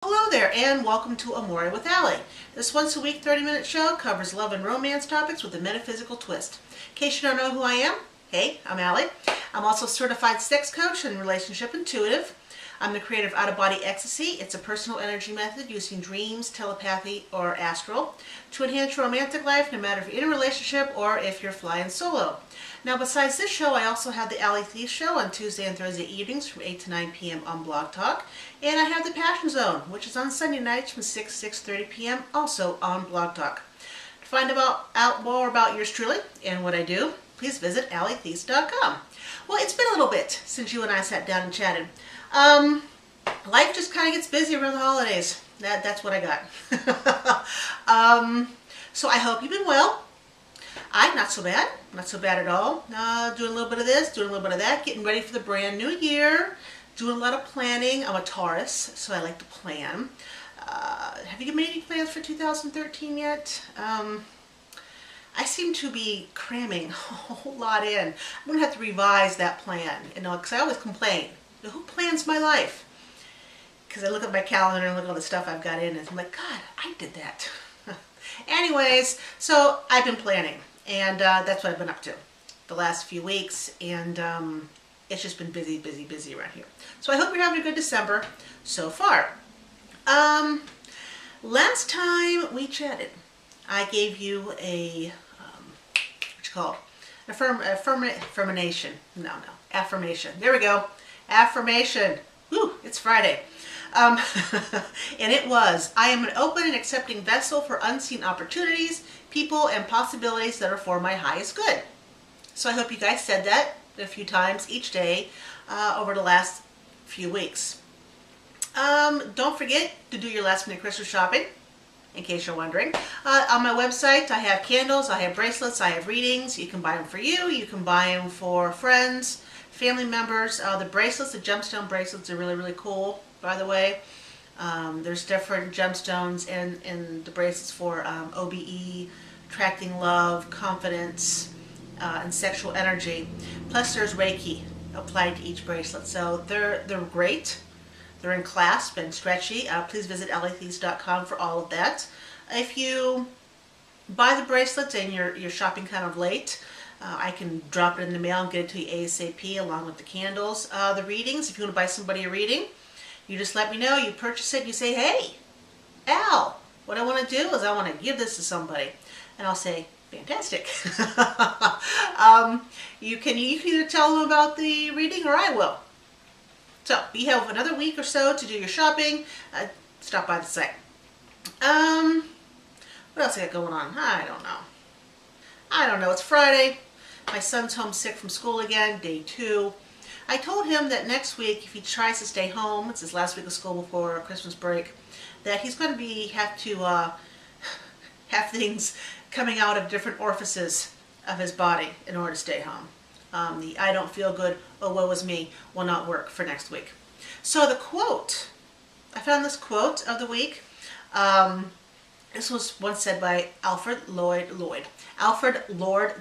Hello there and welcome to Amore with Allie. This once a week 30-minute show covers love and romance topics with a metaphysical twist. In case you don't know who I am, hey, I'm Allie. I'm also a certified sex coach and relationship intuitive. I'm the creator of Out-of-Body Ecstasy. It's a personal energy method using dreams, telepathy, or astral to enhance your romantic life, no matter if you're in a relationship or if you're flying solo. Now, besides this show, I also have the Allie Thief Show on Tuesday and Thursday evenings from 8 to 9 p.m. on Blog Talk. And I have the Passion Zone, which is on Sunday nights from 6:30 p.m. also on Blog Talk. To find out more about yours truly and what I do, please visit alliethief.com. Well, it's been a little bit since you and I sat down and chatted. Life just kind of gets busy around the holidays. That's what I got. So I hope you've been well. I'm not so bad at all. Doing a little bit of this, doing a little bit of that, getting ready for the brand new year, doing a lot of planning. I'm a Taurus, so I like to plan. Have you made any plans for 2013 yet? I seem to be cramming a whole lot in. I'm going to have to revise that plan, because I always complain. Who plans my life? Because I look at my calendar and look at all the stuff I've got in it. I'm like, God, I did that. Anyways, so I've been planning, and that's what I've been up to the last few weeks, and it's just been busy around here. So I hope you're having a good December so far. Last time we chatted, I gave you a, what you call it? Affirmation. Affirmation. There we go. Affirmation. Woo, it's Friday. And it was, I am an open and accepting vessel for unseen opportunities, people, and possibilities that are for my highest good. So I hope you guys said that a few times each day over the last few weeks. Don't forget to do your last minute Christmas shopping, in case you're wondering. On my website, I have candles, I have bracelets, I have readings. You can buy them for you, you can buy them for friends, family members. The bracelets, the gemstone bracelets, are really cool, by the way. There's different gemstones in the bracelets for OBE, attracting love, confidence, and sexual energy. Plus there's Reiki applied to each bracelet. So they're great. They're in clasp and stretchy. Please visit alliethief.com for all of that. If you buy the bracelets and you're shopping kind of late, I can drop it in the mail and get it to you ASAP along with the candles. The readings, if you want to buy somebody a reading, you just let me know, you purchase it, you say, hey, Al, what I want to do is I want to give this to somebody. And I'll say, fantastic. You can either tell them about the reading or I will. So, you have another week or so to do your shopping. Stop by the site. What else I got going on? I don't know. It's Friday. My son's homesick from school again, day 2. I told him that next week, if he tries to stay home, it's his last week of school before Christmas break, that he's going to have to have things coming out of different orifices of his body in order to stay home. The I don't feel good, oh woe is me, will not work for next week. So the quote, I found this quote of the week. This was once said by Alfred Lord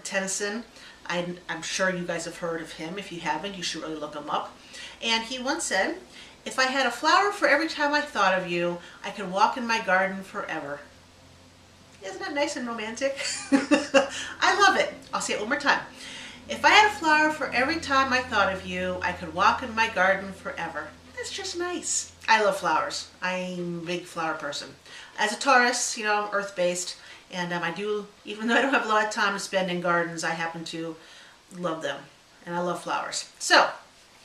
Tennyson. I'm sure you guys have heard of him. If you haven't, you should really look him up. And he once said, if I had a flower for every time I thought of you, I could walk in my garden forever. Isn't that nice and romantic? I love it. I'll say it one more time. If I had a flower for every time I thought of you, I could walk in my garden forever. That's just nice. I love flowers. I'm a big flower person. As a Taurus, I'm earth-based, and I do, even though I don't have a lot of time to spend in gardens, I happen to love them, and I love flowers. So,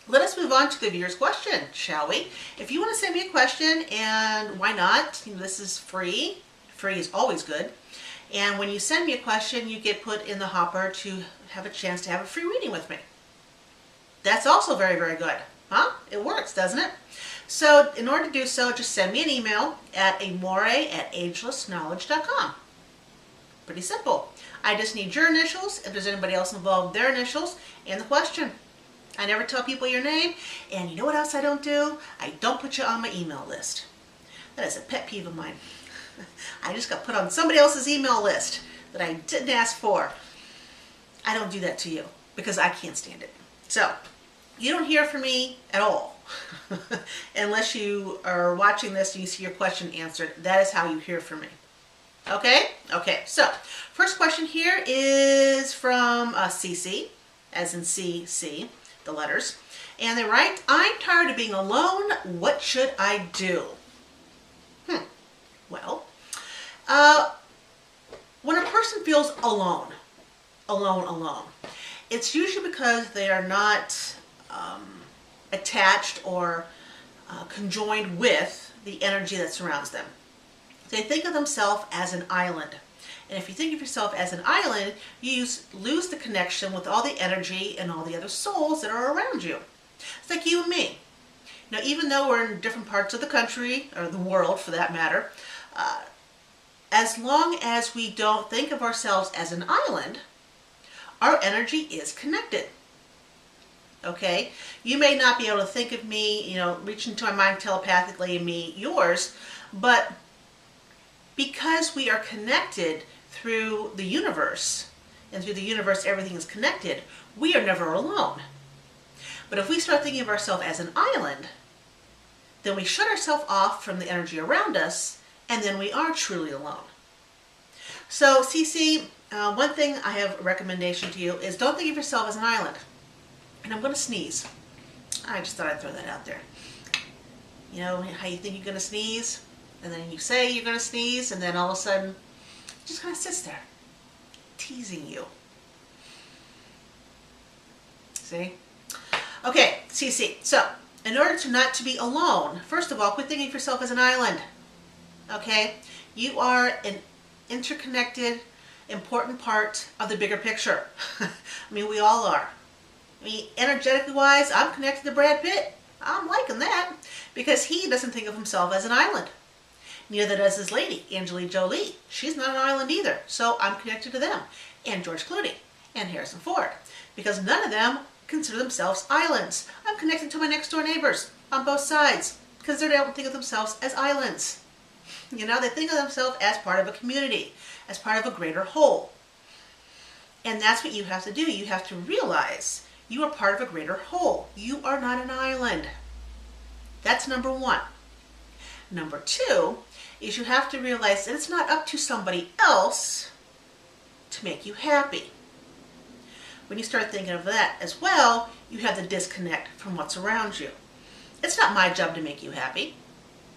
let us move on to the viewer's question, shall we? If you want to send me a question, and why not? This is free. Free is always good. And when you send me a question, you get put in the hopper to have a chance to have a free reading with me. That's also very good. Huh? It works, doesn't it? So, in order to do so, just send me an email at amore@agelessknowledge.com. Pretty simple. I just need your initials, if there's anybody else involved, their initials, and the question. I never tell people your name, and you know what else I don't do? I don't put you on my email list. That is a pet peeve of mine. I just got put on somebody else's email list that I didn't ask for. I don't do that to you because I can't stand it. So, you don't hear from me at all. Unless you are watching this and you see your question answered. That is how you hear from me. Okay? Okay, so first question here is from CC, as in CC, the letters. And they write, I'm tired of being alone. What should I do? Well, when a person feels alone, it's usually because they are not attached or conjoined with the energy that surrounds them. They think of themselves as an island. And if you think of yourself as an island, you lose the connection with all the energy and all the other souls that are around you. It's like you and me. Now, even though we're in different parts of the country, or the world for that matter, as long as we don't think of ourselves as an island, our energy is connected. Okay? You may not be able to think of me, reach into my mind telepathically and me yours, but because we are connected through the universe, and through the universe everything is connected, we are never alone. But if we start thinking of ourselves as an island, then we shut ourselves off from the energy around us, and then we are truly alone. So, CC, one thing I have a recommendation to you is don't think of yourself as an island. And I'm going to sneeze. I just thought I'd throw that out there. You know how you think you're going to sneeze? And then you say you're going to sneeze, and then all of a sudden, it just kind of sits there, teasing you. See? Okay, CC. So, in order to not to be alone, first of all, quit thinking of yourself as an island. Okay? You are an interconnected, important part of the bigger picture. I mean, we all are. I mean, energetically wise, I'm connected to Brad Pitt. I'm liking that because he doesn't think of himself as an island. Neither does his lady, Angelina Jolie. She's not an island either, so I'm connected to them. And George Clooney and Harrison Ford, because none of them consider themselves islands. I'm connected to my next door neighbors on both sides because they don't think of themselves as islands. They think of themselves as part of a community, as part of a greater whole. And that's what you have to do. You have to realize you are part of a greater whole. You are not an island. That's number one. Number two is you have to realize that it's not up to somebody else to make you happy. When you start thinking of that as well, you have the disconnect from what's around you. It's not my job to make you happy.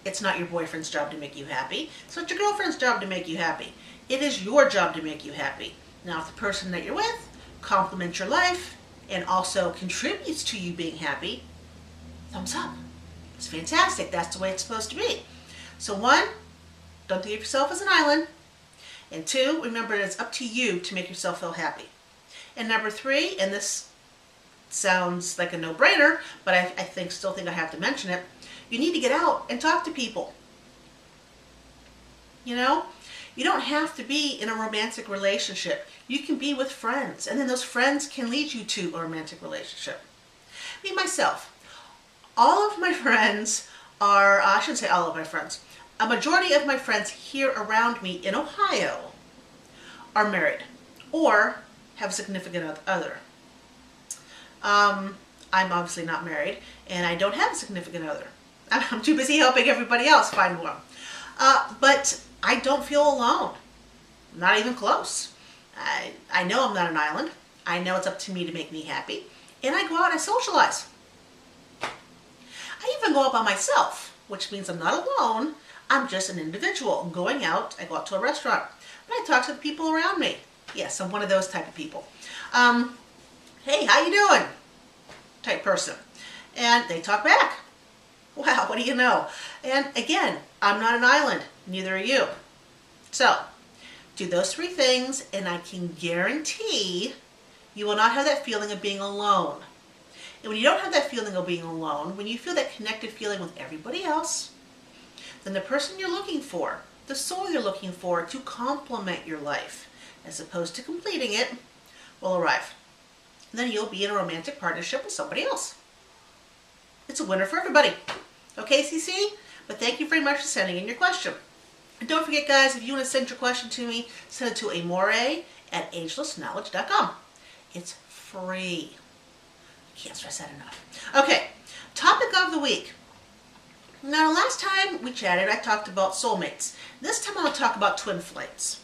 It's not your boyfriend's job to make you happy. It's not your girlfriend's job to make you happy. It is your job to make you happy. Now, if the person that you're with complements your life and also contributes to you being happy, thumbs up. It's fantastic. That's the way it's supposed to be. So one, don't think of yourself as an island. And two, remember that it's up to you to make yourself feel happy. And number three, and this sounds like a no-brainer, but I still think I have to mention it, you need to get out and talk to people. You don't have to be in a romantic relationship. You can be with friends, and then those friends can lead you to a romantic relationship. Me, myself, all of my friends are, I shouldn't say all of my friends, a majority of my friends here around me in Ohio are married or have a significant other. I'm obviously not married, and I don't have a significant other. I'm too busy helping everybody else find one. But I don't feel alone. Not even close. I know I'm not an island. I know it's up to me to make me happy. And I go out and I socialize. I even go out by myself, which means I'm not alone. I'm just an individual. Going out, I go out to a restaurant. And I talk to the people around me. Yes, I'm one of those type of people. Hey, how you doing? Type person. And they talk back. Wow, what do you know? And again, I'm not an island. Neither are you. So, do those three things, and I can guarantee you will not have that feeling of being alone. And when you don't have that feeling of being alone, when you feel that connected feeling with everybody else, then the person you're looking for, the soul you're looking for to complement your life, as opposed to completing it, will arrive. And then you'll be in a romantic partnership with somebody else. It's a winner for everybody. Okay, CC? But thank you very much for sending in your question. And don't forget, guys, if you want to send your question to me, send it to Amore at agelessknowledge.com. It's free. You Can't stress that enough. Okay, topic of the week. Now, last time we chatted, I talked about soulmates. This time I want to talk about twin flames.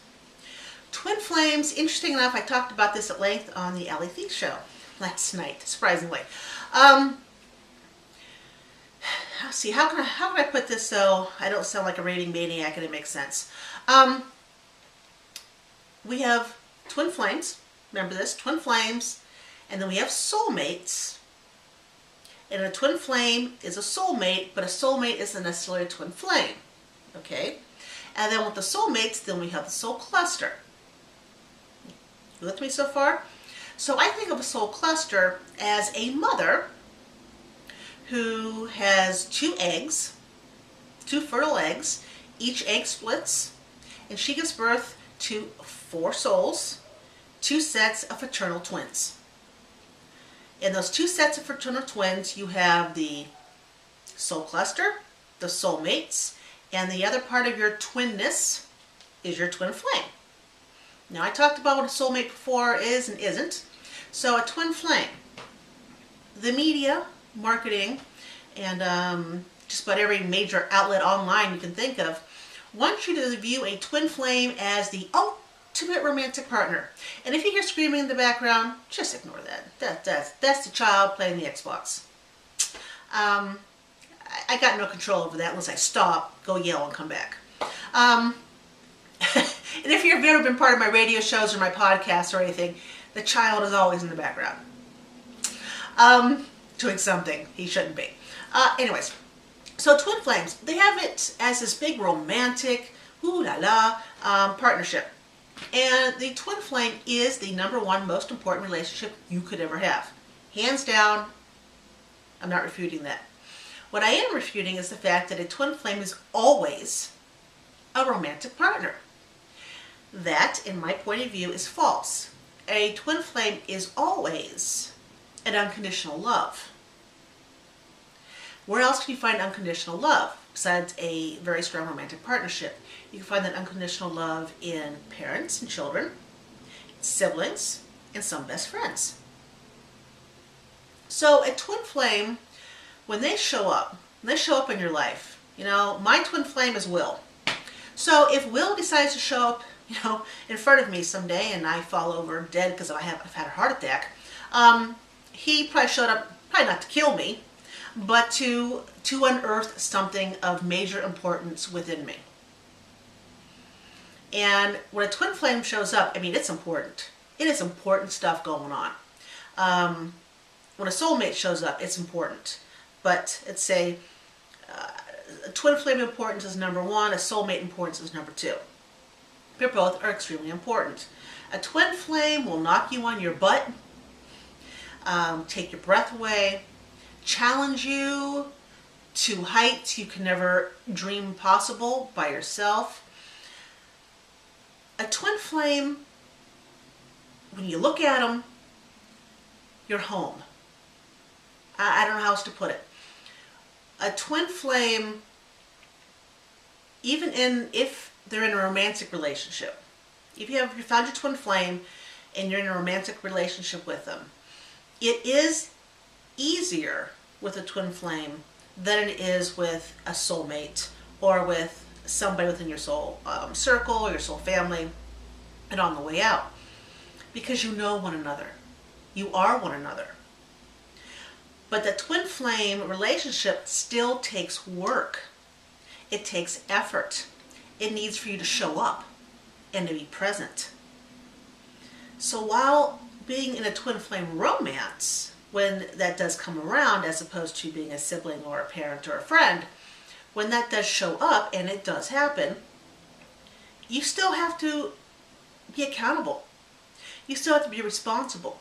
Twin flames, interesting enough, I talked about this at length on the Allie show last night, surprisingly. Let's see, how can I put this so I don't sound like a rating maniac and it makes sense? We have twin flames, remember this, twin flames, and then we have soulmates. And a twin flame is a soulmate, but a soulmate isn't necessarily a twin flame, okay? And then with the soulmates, then we have the soul cluster. You with me so far? So I think of a soul cluster as a mother who has two eggs, two fertile eggs. Each egg splits, and she gives birth to 4 souls, 2 sets of fraternal twins. In those 2 sets of fraternal twins, you have the soul cluster, the soulmates, and the other part of your twinness is your twin flame. Now, I talked about what a soulmate before is and isn't. So a twin flame, the media, marketing, and just about every major outlet online you can think of, wants you to view a twin flame as the ultimate romantic partner. And if you hear screaming in the background, just ignore that. That's the child playing the Xbox. I got no control over that unless I stop, go yell, and come back. And if you've ever been part of my radio shows or my podcasts or anything, the child is always in the background. Doing something he shouldn't be. Anyways, so twin flames, they have it as this big romantic, partnership. And the twin flame is the #1 most important relationship you could ever have. Hands down, I'm not refuting that. What I am refuting is the fact that a twin flame is always a romantic partner. That, in my point of view, is false. A twin flame is always an unconditional love. Where else can you find unconditional love besides a very strong romantic partnership? You can find that unconditional love in parents and children, siblings, and some best friends. So a twin flame, when they show up in your life, my twin flame is Will. So if Will decides to show up, in front of me someday and I fall over dead because I've had a heart attack, he probably showed up, probably not to kill me, but to unearth something of major importance within me. And when a twin flame shows up, it's important. It is important stuff going on. When a soulmate shows up, it's important. But let's say a twin flame importance is #1, a soulmate importance is #2. But both are extremely important. A twin flame will knock you on your butt, take your breath away, challenge you to heights you can never dream possible by yourself. A twin flame, when you look at them, you're home. I don't know how else to put it. A twin flame, even if they're in a romantic relationship, if you found your twin flame and you're in a romantic relationship with them, it is easier with a twin flame than it is with a soulmate or with somebody within your soul circle or your soul family and on the way out, because you know one another. You are one another. But the twin flame relationship still takes work. It takes effort. It needs for you to show up and to be present. So while being in a twin flame romance, when that does come around, as opposed to being a sibling or a parent or a friend, when that does show up, and it does happen, you still have to be accountable. You still have to be responsible.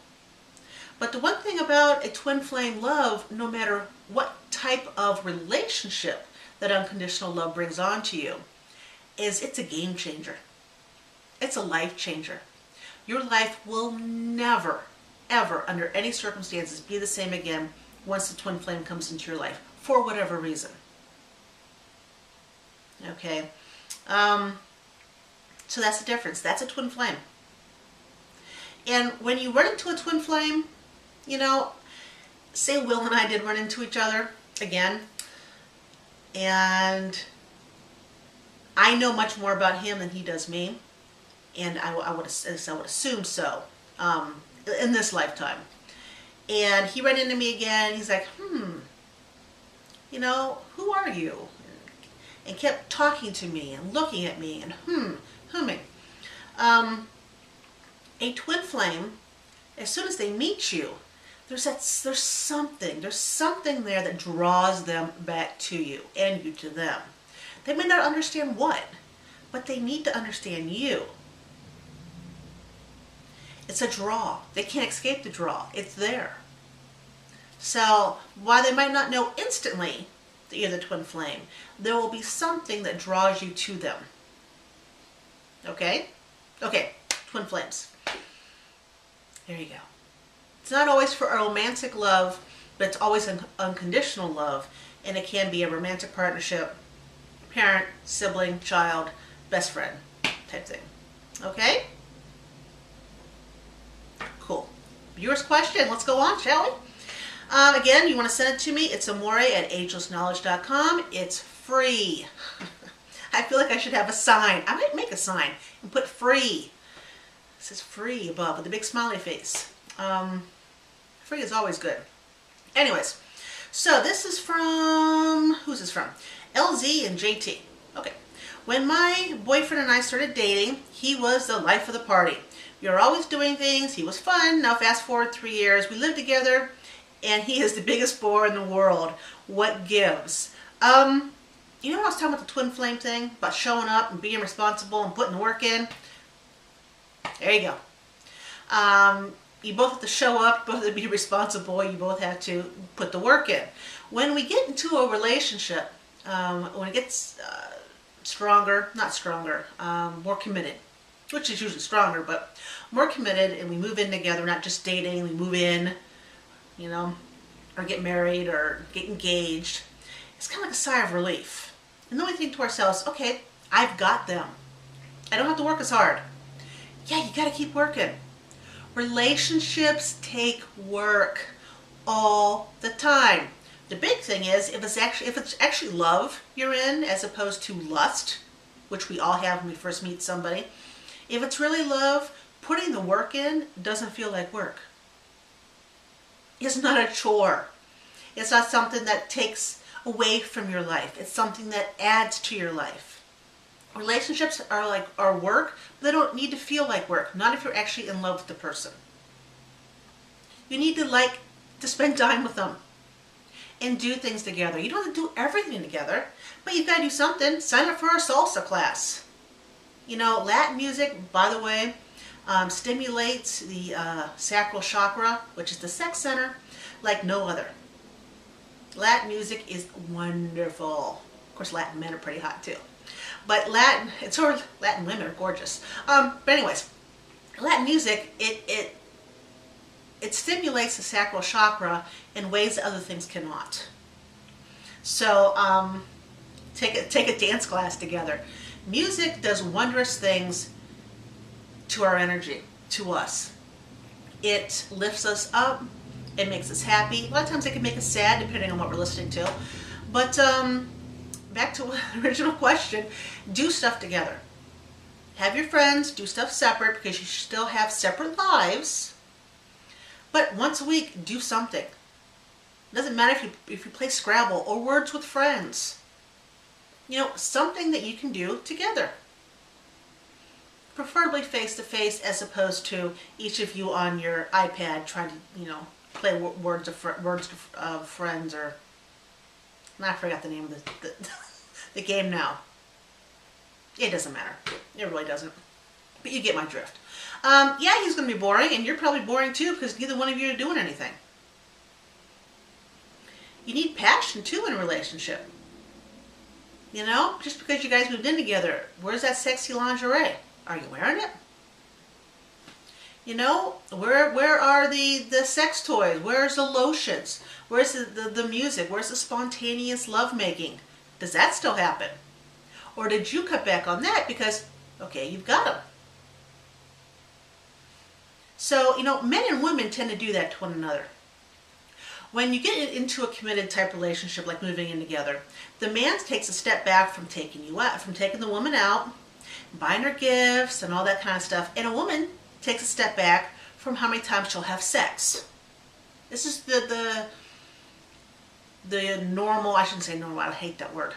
But the one thing about a twin flame love, no matter what type of relationship that unconditional love brings on to you, is it's a game changer. It's a life changer. Your life will never, ever, under any circumstances, be the same again once the twin flame comes into your life, for whatever reason. Okay? So that's the difference. That's a twin flame. And when you run into a twin flame, say Will and I did run into each other again, and I know much more about him than he does me, and I would assume so in this lifetime. And he ran into me again. He's like, you know, who are you? And kept talking to me and looking at me and humming. A twin flame, as soon as they meet you, there's something there that draws them back to you and you to them. They may not understand what, but they need to understand you. It's a draw. They can't escape the draw. It's there. So while they might not know instantly that you're the twin flame, there will be something that draws you to them. Okay? Okay, twin flames. There you go. It's not always for a romantic love, but it's always an unconditional love, and it can be a romantic partnership, parent, sibling, child, best friend type thing. Okay? Cool. Viewers' question. Let's go on, shall we? Again, you want to send it to me. It's amore@agelessknowledge.com. It's free. I feel like I should have a sign. I might make a sign and put free. It says free above with a big smiley face. Free is always good. Anyways, so this is from, who's this from? LZ and JT. Okay. When my boyfriend and I started dating, he was the life of the party. We were always doing things. He was fun. Now fast forward 3 years. We live together, and he is the biggest bore in the world. What gives? You know what I was talking about, the twin flame thing? About showing up and being responsible and putting the work in? There you go. You both have to show up, you both have to be responsible, you both have to put the work in. When we get into a relationship, when it gets stronger, not stronger, more committed, which is usually stronger, but more committed, and we move in together, not just dating, we move in, you know, or get married or get engaged, it's kind of like a sigh of relief. And then we think to ourselves, okay, I've got them. I don't have to work as hard. Yeah, you got to keep working. Relationships take work all the time. The big thing is if it's actually love you're in as opposed to lust, which we all have when we first meet somebody. If it's really love, putting the work in doesn't feel like work. It's not a chore. It's not something that takes away from your life. It's something that adds to your life. Relationships are work, but they don't need to feel like work. Not if you're actually in love with the person. You need to spend time with them and do things together. You don't have to do everything together, but you've got to do something. Sign up for a salsa class. You know, Latin music, by the way, stimulates the sacral chakra, which is the sex center, like no other. Latin music is wonderful. Of course, Latin men are pretty hot too. But Latin women are gorgeous. But anyways, Latin music, it stimulates the sacral chakra in ways that other things cannot. So take a dance class together. Music does wondrous things to our energy, to us. It lifts us up. It makes us happy. A lot of times it can make us sad, depending on what we're listening to. But back to the original question, do stuff together. Have your friends, do stuff separate because you still have separate lives. But once a week, do something. It doesn't matter if you play Scrabble or Words with Friends. You know, something that you can do together. Preferably face-to-face as opposed to each of you on your iPad trying to, you know, play Words of Friends or... I forgot the name of the game now. It doesn't matter. It really doesn't. But you get my drift. Yeah, he's going to be boring, and you're probably boring too because neither one of you are doing anything. You need passion too in a relationship. You know, just because you guys moved in together, where's that sexy lingerie? Are you wearing it? You know, where are the sex toys? Where's the lotions? Where's the music? Where's the spontaneous lovemaking? Does that still happen? Or did you cut back on that because, okay, you've got them? So, you know, men and women tend to do that to one another. When you get into a committed type relationship, like moving in together, the man takes a step back from taking you out, from taking the woman out, buying her gifts and all that kind of stuff, and a woman takes a step back from how many times she'll have sex. This is the normal, I shouldn't say normal, I hate that word.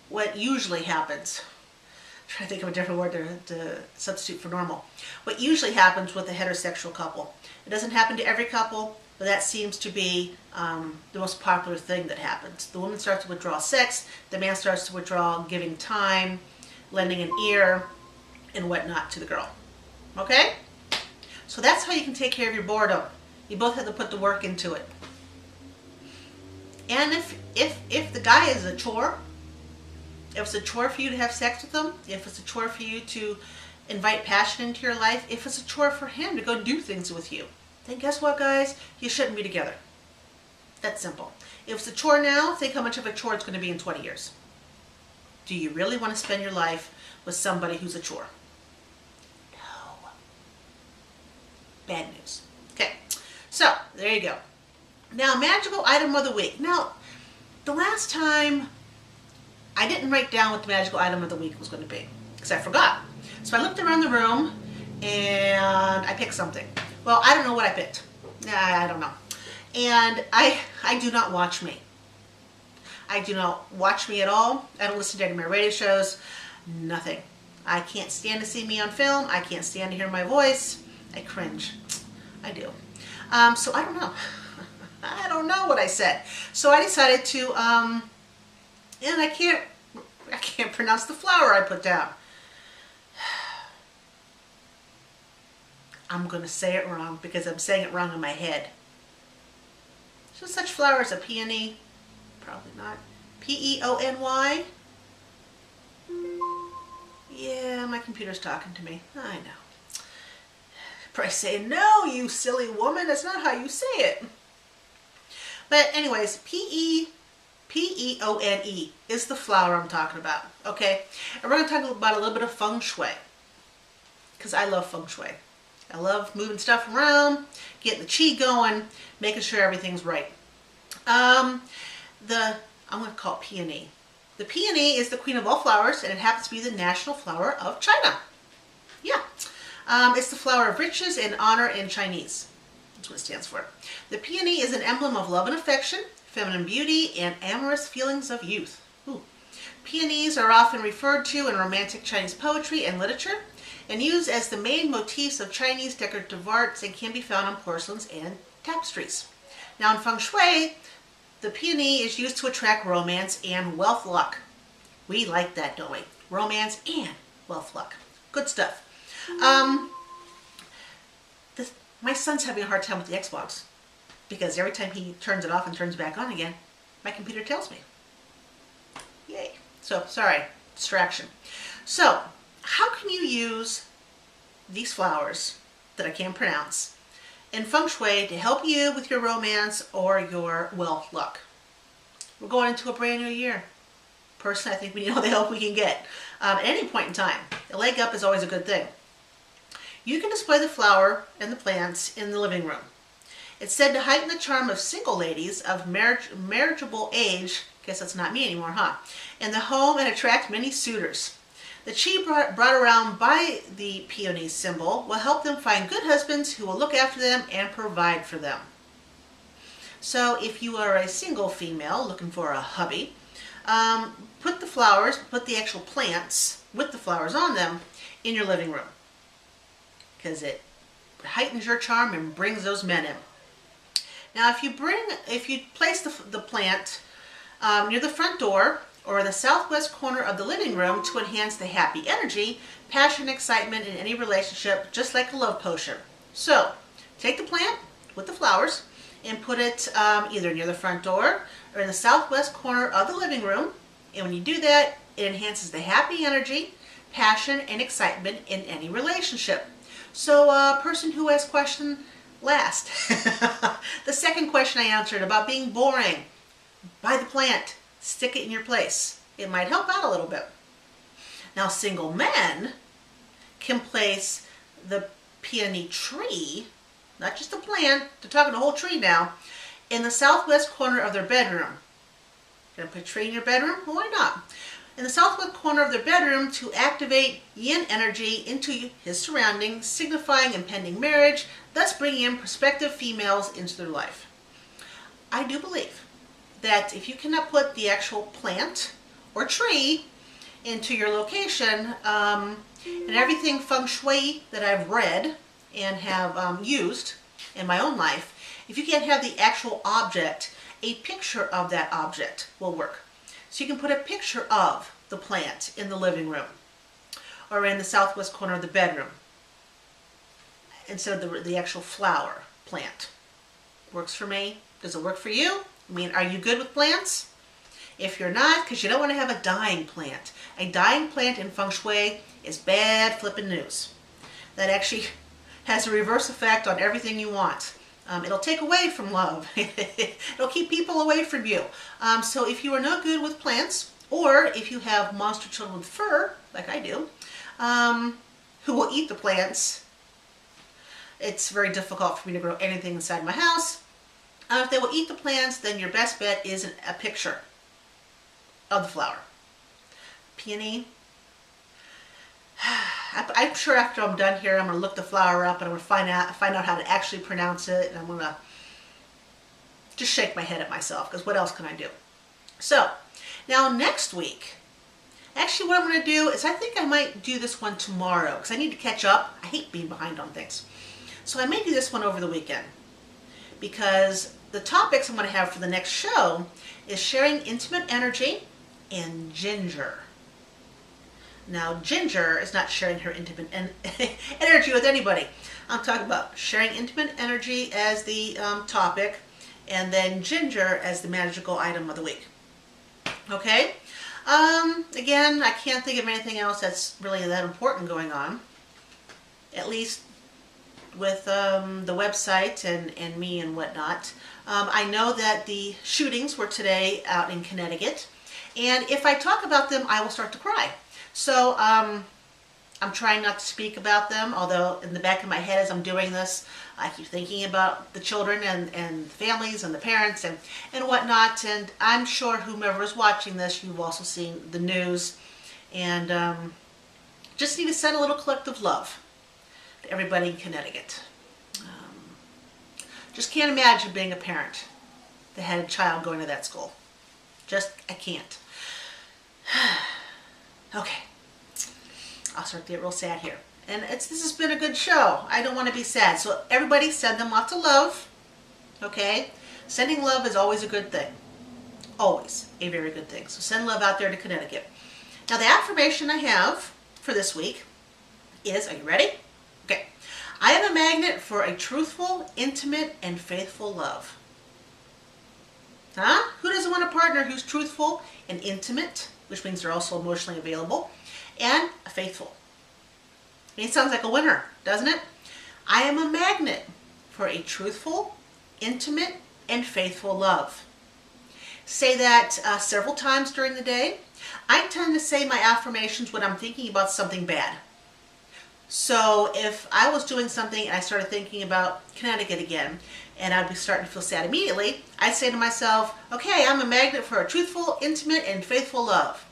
What usually happens. I'm trying to think of a different word to substitute for normal. What usually happens with a heterosexual couple. It doesn't happen to every couple, but that seems to be the most popular thing that happens. The woman starts to withdraw sex, the man starts to withdraw giving time, lending an ear, and whatnot to the girl. Okay? So that's how you can take care of your boredom. You both have to put the work into it. And if the guy is a chore, if it's a chore for you to have sex with him, if it's a chore for you to invite passion into your life, if it's a chore for him to go do things with you, then guess what, guys? You shouldn't be together. That's simple. If it's a chore now, think how much of a chore it's going to be in 20 years. Do you really want to spend your life with somebody who's a chore? No. Bad news. Okay, so there you go. Now, magical item of the week. Now, the last time I didn't write down what the magical item of the week was going to be because I forgot. So I looked around the room and I picked something. Well, I don't know what I picked. I don't know. And I do not watch me. I do not watch me at all. I don't listen to any of my radio shows. Nothing. I can't stand to see me on film. I can't stand to hear my voice. I cringe. I do. So I don't know. I don't know what I said. So I decided to, and I can't pronounce the flower I put down. I'm going to say it wrong because I'm saying it wrong in my head. So such flower as a peony? Probably not. P-E-O-N-Y? Yeah, my computer's talking to me. I know. Probably saying, no, you silly woman, that's not how you say it. But anyways, P-E-O-N-E is the flower I'm talking about, okay? And we're going to talk about a little bit of Feng Shui, because I love Feng Shui. I love moving stuff around, getting the chi going, making sure everything's right. I'm going to call it peony. The peony is the queen of all flowers, and it happens to be the national flower of China. Yeah. It's the flower of riches and honor in Chinese. That's what it stands for. The peony is an emblem of love and affection, feminine beauty, and amorous feelings of youth. Ooh. Peonies are often referred to in romantic Chinese poetry and literature, and used as the main motifs of Chinese decorative arts and can be found on porcelains and tapestries. Now in Feng Shui, the peony is used to attract romance and wealth luck. We like that, don't we? Romance and wealth luck. Good stuff. My son's having a hard time with the Xbox because every time he turns it off and turns it back on again, my computer tells me. Yay. So, sorry, distraction. So, how can you use these flowers that I can't pronounce in Feng Shui to help you with your romance or your wealth luck? We're going into a brand new year. Personally, I think we need all the help we can get at any point in time. A leg up is always a good thing. You can display the flower and the plants in the living room. It's said to heighten the charm of single ladies of marriageable age, guess that's not me anymore, huh? In the home and attract many suitors. The chi brought around by the peony symbol will help them find good husbands who will look after them and provide for them. So if you are a single female looking for a hubby, put the flowers, put the actual plants with the flowers on them in your living room, because it heightens your charm and brings those men in. Now if you place the plant near the front door or the southwest corner of the living room to enhance the happy energy, passion, excitement in any relationship, just like a love potion. So take the plant with the flowers and put it either near the front door or in the southwest corner of the living room. And when you do that, it enhances the happy energy, passion, and excitement in any relationship. So person who asked question last. The second question I answered about being boring. Buy the plant. Stick it in your place. It might help out a little bit. Now single men can place the peony tree, not just the plant, they're talking the whole tree now, in the southwest corner of their bedroom. Gonna put a tree in your bedroom? Well, why not? In the southwest corner of their bedroom to activate yin energy into his surroundings, signifying impending marriage, thus bringing in prospective females into their life. I do believe that if you cannot put the actual plant or tree into your location, and everything Feng Shui that I've read and have used in my own life, if you can't have the actual object, a picture of that object will work. So you can put a picture of the plant in the living room or in the southwest corner of the bedroom instead of the actual flower plant. Works for me. Does it work for you? I mean, are you good with plants? If you're not, because you don't want to have a dying plant. A dying plant in Feng Shui is bad flippin' news. That actually has a reverse effect on everything you want. It'll take away from love. It'll keep people away from you. So if you are no good with plants, or if you have monster children with fur, like I do, who will eat the plants, it's very difficult for me to grow anything inside my house. If they will eat the plants, then your best bet is a picture of the flower. Peony. I'm sure after I'm done here, I'm going to look the flower up and I'm going to find out how to actually pronounce it, and I'm going to just shake my head at myself, because what else can I do? So, now next week, actually what I'm going to do is I think I might do this one tomorrow, because I need to catch up. I hate being behind on things. So I may do this one over the weekend, because the topics I'm going to have for the next show is sharing intimate energy and ginger. Now, Ginger is not sharing her intimate energy with anybody. I'm talking about sharing intimate energy as the topic, and then Ginger as the magical item of the week. Okay? Again, I can't think of anything else that's really that important going on, at least with the website and me and whatnot. I know that the shootings were today out in Connecticut, and if I talk about them, I will start to cry. So I'm trying not to speak about them, although in the back of my head as I'm doing this, I keep thinking about the children and the families and the parents and whatnot. And I'm sure whomever is watching this, you've also seen the news. And just need to send a little collective love to everybody in Connecticut. Just can't imagine being a parent that had a child going to that school. I can't. Okay, I'll start to get real sad here. And this has been a good show. I don't want to be sad. So everybody send them lots of love, okay? Sending love is always a good thing. Always a very good thing. So send love out there to Connecticut. Now the affirmation I have for this week is, are you ready? Okay. I am a magnet for a truthful, intimate, and faithful love. Huh? Who doesn't want a partner who's truthful and intimate, which means they're also emotionally available, and faithful? I mean, it sounds like a winner, doesn't it? I am a magnet for a truthful, intimate, and faithful love. Say that several times during the day. I tend to say my affirmations when I'm thinking about something bad. So if I was doing something and I started thinking about Connecticut again, and I'd be starting to feel sad immediately, I'd say to myself, okay, I'm a magnet for a truthful, intimate, and faithful love.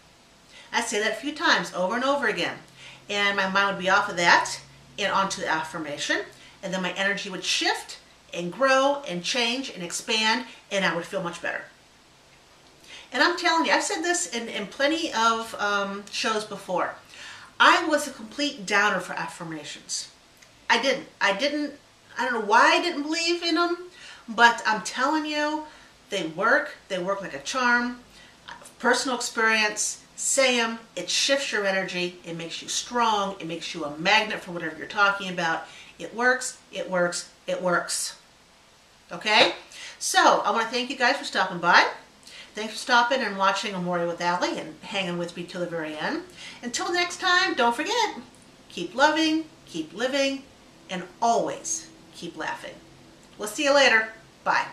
I'd say that a few times over and over again. And my mind would be off of that and onto the affirmation. And then my energy would shift and grow and change and expand, and I would feel much better. And I'm telling you, I've said this in plenty of shows before. I was a complete downer for affirmations. I don't know why I didn't believe in them, but I'm telling you, they work. They work like a charm. Personal experience, say them, it shifts your energy, it makes you strong, it makes you a magnet for whatever you're talking about. It works, it works, it works. Okay? So, I want to thank you guys for stopping by. Thanks for stopping and watching Amore with Allie and hanging with me till the very end. Until next time, don't forget, keep loving, keep living, and always keep laughing. We'll see you later. Bye.